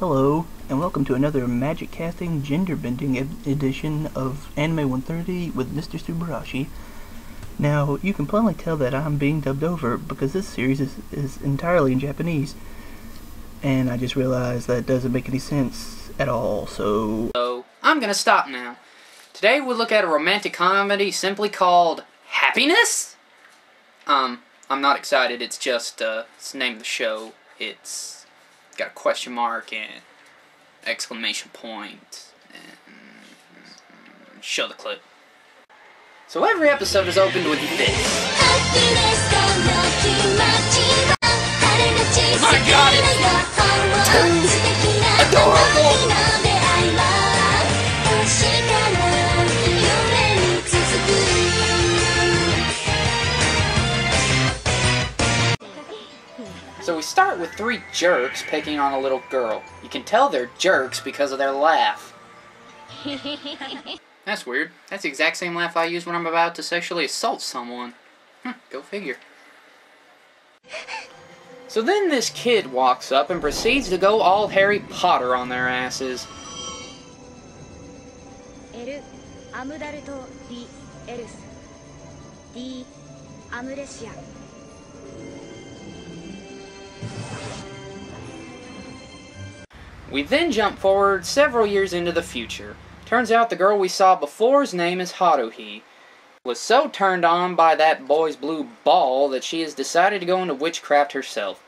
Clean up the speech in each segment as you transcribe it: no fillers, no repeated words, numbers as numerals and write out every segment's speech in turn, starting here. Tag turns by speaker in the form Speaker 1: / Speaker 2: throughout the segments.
Speaker 1: Hello, and welcome to another magic casting gender bending edition of Anime 130 with Mr. Subarashi. Now, you can plainly tell that I'm being dubbed over because this series is entirely in Japanese, and I just realized that doesn't make any sense at all, so
Speaker 2: I'm gonna stop now. Today we'll look at a romantic comedy simply called Happiness? I'm not excited, it's just, it's the name of the show. It's got a question mark and exclamation point and show the clip. So every episode is opened with this. My God, it's adorable! So we start with three jerks picking on a little girl. You can tell they're jerks because of their laugh. That's weird. That's the exact same laugh I use when I'm about to sexually assault someone. Go figure. So then this kid walks up and proceeds to go all Harry Potter on their asses. We then jump forward several years into the future. Turns out the girl we saw before's name is Haruhi. Was so turned on by that boy's blue ball that she has decided to go into witchcraft herself.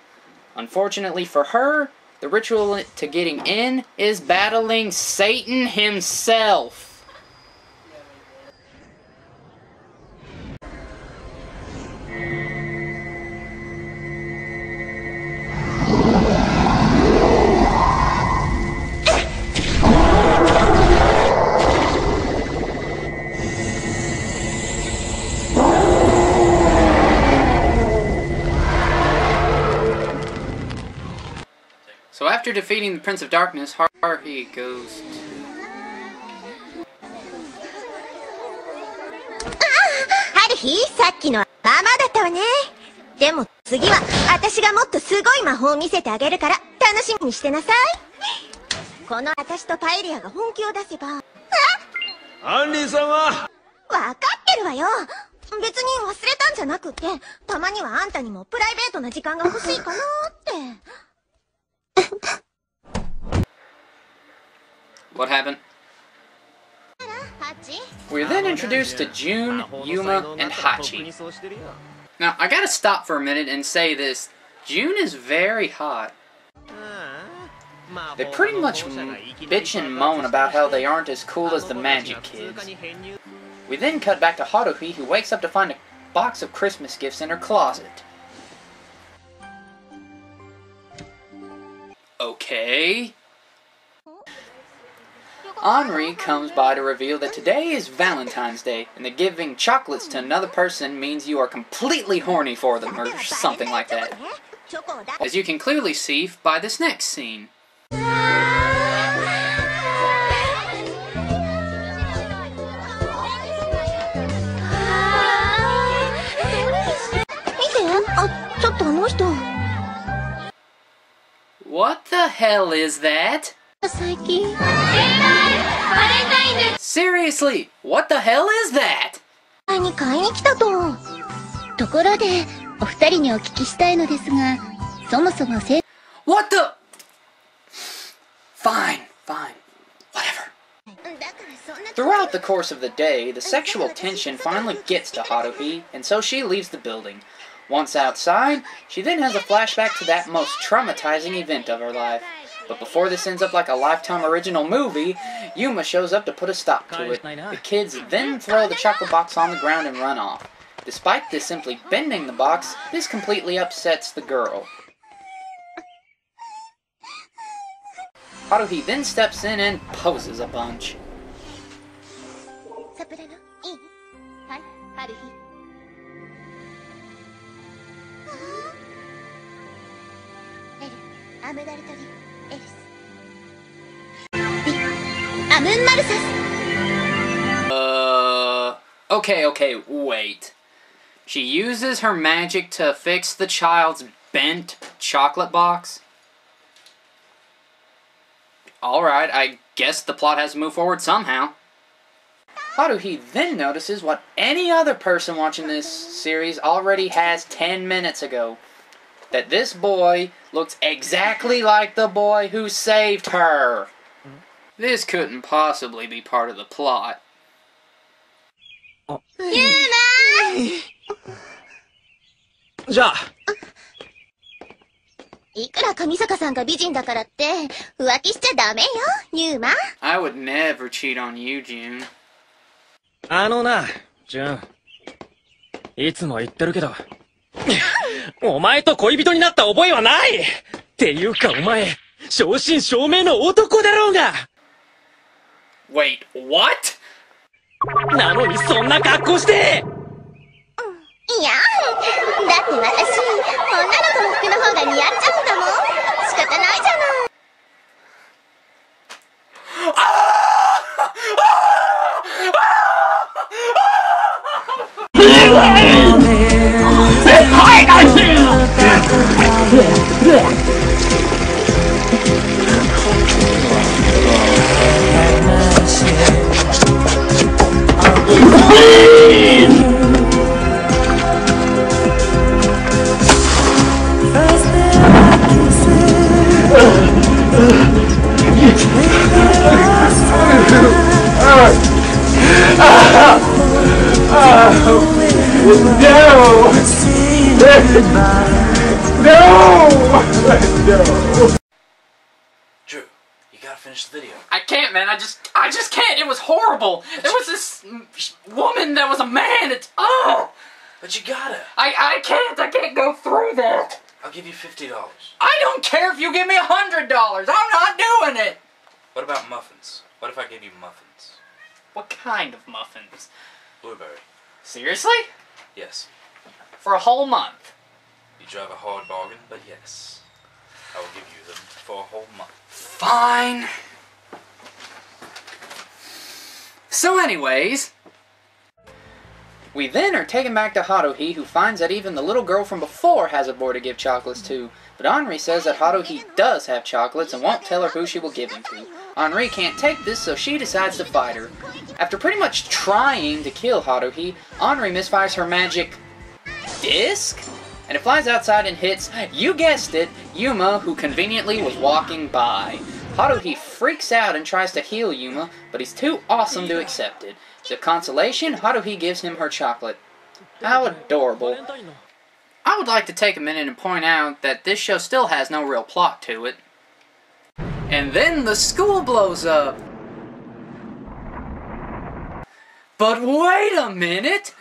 Speaker 2: Unfortunately for her, the ritual to getting in is battling Satan himself. So after defeating the Prince of Darkness, Haruhi goes to...
Speaker 3: Haruhi, さっきのはまあまあだったわね。でも次は私がもっとすごい魔法を見せてあげるから楽しみにしてなさい。この私とパエリアが本気を出せば。
Speaker 4: アンリー様。
Speaker 3: わかってるわよ。別に忘れたんじゃなくて、たまにはあんたにもプライベートな時間が欲しいかなって。
Speaker 2: What happened? We're then introduced to June, Yuma, and Hachi. Now, I gotta stop for a minute and say this. June is very hot. They pretty much bitch and moan about how they aren't as cool as the magic kids. We then cut back to Haruhi, who wakes up to find a box of Christmas gifts in her closet. Okay. Henri comes by to reveal that today is Valentine's Day, and that giving chocolates to another person means you are completely horny for them, or something like that. As you can clearly see by this next scene. What the hell is that? Seriously, what the hell is that?
Speaker 3: 買いに来たと。ところで、お二人にお聞きしたいのですが、そもそも
Speaker 2: What the? Fine, whatever. Throughout the course of the day, the sexual tension finally gets to Haruhi, and so she leaves the building. Once outside, she then has a flashback to that most traumatizing event of her life. But before this ends up like a Lifetime original movie, Yuma shows up to put a stop to it. The kids then throw the chocolate box on the ground and run off. Despite this simply bending the box, this completely upsets the girl. Haruhi then steps in and poses a bunch. Okay, wait. She uses her magic to fix the child's bent chocolate box? Alright, I guess the plot has to move forward somehow. Haruhi then notices what any other person watching this series already has 10 minutes ago. That this boy looks exactly like the boy who saved her. This couldn't possibly be part of the plot.
Speaker 3: Yuma!
Speaker 4: じゃあ
Speaker 3: いくら上坂さんが美人だからって浮気しちゃダメよ、ユーマ。
Speaker 2: I would never cheat on you, June.
Speaker 4: な、ジュン。いつも言ってるけど、お前と恋人になった覚えはない。っていうかお前、正真正銘の男だろうが。
Speaker 2: Wait, what?
Speaker 4: なのにそんな格好して。
Speaker 3: いやだって私女の子の服の方が似合っちゃうんだもん。仕方ないじゃない。
Speaker 5: Drew, you gotta finish the video.
Speaker 2: I can't, man. I just can't. It was horrible. There was this woman that was a man. It's
Speaker 5: But you gotta.
Speaker 2: I can't go through that.
Speaker 5: I'll give you $50.
Speaker 2: I don't care if you give me $100. I'm not doing it.
Speaker 5: What about muffins? What if I gave you muffins?
Speaker 2: What kind of muffins?
Speaker 5: Blueberry.
Speaker 2: Seriously?
Speaker 5: Yes.
Speaker 2: For a whole month?
Speaker 5: You drive a hard bargain, but yes. I will give you them for a whole month.
Speaker 2: Fine. So anyways, we then are taken back to Haruhi, who finds that even the little girl from before has a boy to give chocolates to. But Henri says that Haruhi does have chocolates and won't tell her who she will give them to. Henri can't take this, so she decides to fight her. After pretty much trying to kill Haruhi, Henri misfires her magic disc? And it flies outside and hits, you guessed it, Yuma, who conveniently was walking by. Haruhi freaks out and tries to heal Yuma, but he's too awesome to accept it. As a consolation, Haruhi gives him her chocolate. How adorable. I would like to take a minute and point out that this show still has no real plot to it. And then the school blows up. But wait a minute!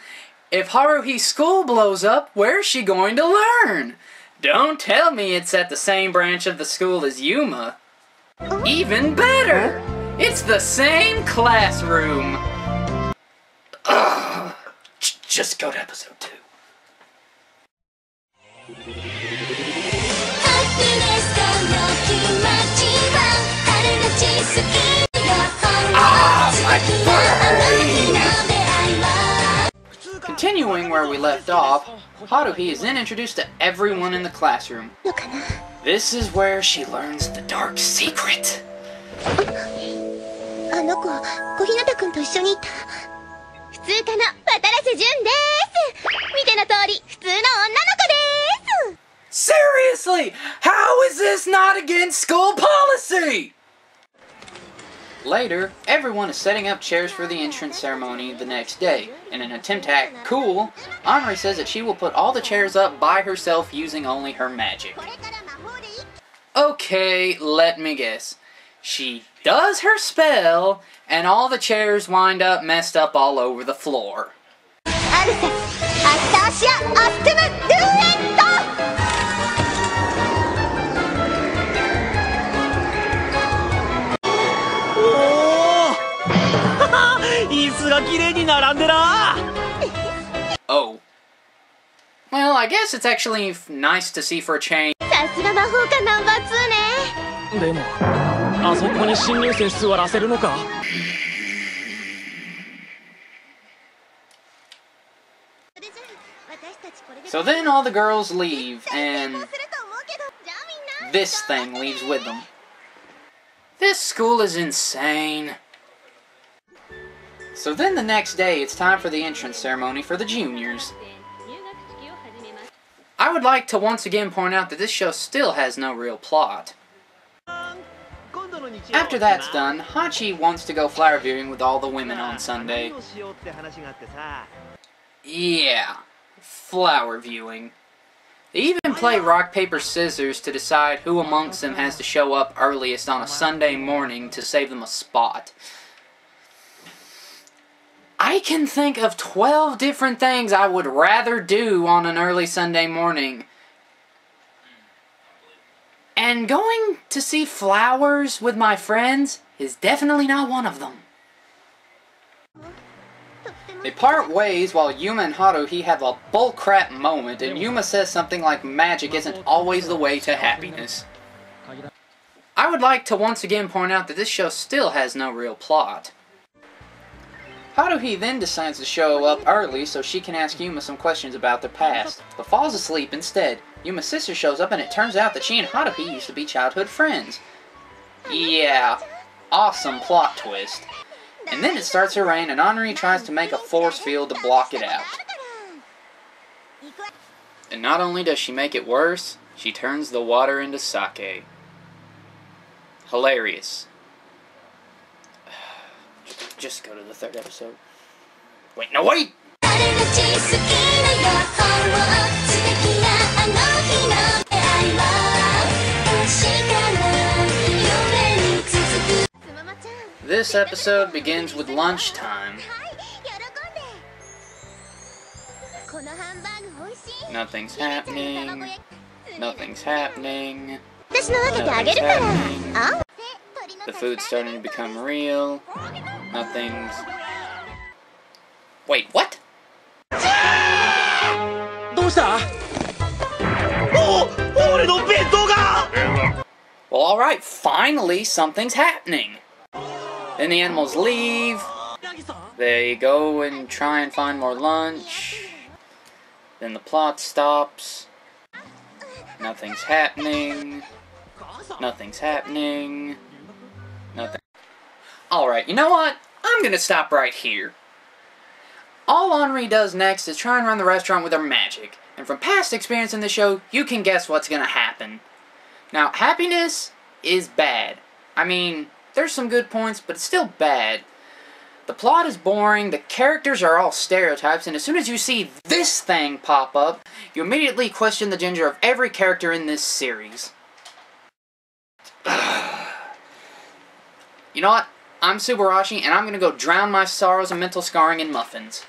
Speaker 2: If Haruhi's school blows up, where's she going to learn? Don't tell me it's at the same branch of the school as Yuma. Even better! It's the same classroom! Ugh. Just go to episode 2. Continuing where we left off, Haruhi is then introduced to everyone in the classroom. This is where she learns the dark secret.
Speaker 3: あの子、小日向くんと一緒にいた。普通科の渡良瀬純です。見ての通り、普通の女の子です。
Speaker 2: Seriously! How is this not against school policy? Later, everyone is setting up chairs for the entrance ceremony the next day. In an attempt to act cool, Henri says that she will put all the chairs up by herself using only her magic. Okay, let me guess. She does her spell, and all the chairs wind up messed up all over the floor. Oh. Well, I guess it's actually nice to see for a change.
Speaker 3: さすが魔法科ナンバー2ね。
Speaker 4: でも、あそこに新入生座らせるのか?
Speaker 2: So then all the girls leave, and this thing leaves with them. This school is insane. So then the next day, it's time for the entrance ceremony for the juniors. I would like to once again point out that this show still has no real plot. After that's done, Hachi wants to go flower viewing with all the women on Sunday. Yeah, flower viewing. They even play rock, paper, scissors to decide who amongst them has to show up earliest on a Sunday morning to save them a spot. I can think of 12 different things I would rather do on an early Sunday morning. And going to see flowers with my friends is definitely not one of them. They part ways while Yuma and Haruhi have a bullcrap moment, and Yuma says something like magic isn't always the way to happiness. I would like to once again point out that this show still has no real plot. Haruhi then decides to show up early so she can ask Yuma some questions about their past, but falls asleep instead. Yuma's sister shows up and it turns out that she and Haruhi used to be childhood friends. Yeah, awesome plot twist. And then it starts to rain and Henri tries to make a force field to block it out. And not only does she make it worse, she turns the water into sake. Hilarious. Just go to the 3rd episode. Wait, no, wait! This episode begins with lunchtime. Nothing's happening. Nothing's happening. Nothing's happening. The food's starting to become real. Nothing's... Wait, what? Well, alright, finally something's happening. Then the animals leave. They go and try and find more lunch. Then the plot stops. Nothing's happening. Nothing's happening. Nothing. Alright, you know what? I'm gonna stop right here. All Henri does next is try and run the restaurant with her magic. And from past experience in the show, you can guess what's gonna happen. Now, happiness is bad. I mean, there's some good points, but it's still bad. The plot is boring, the characters are all stereotypes, and as soon as you see this thing pop up, you immediately question the gender of every character in this series. You know what? I'm Subarashi, and I'm gonna go drown my sorrows and mental scarring in muffins.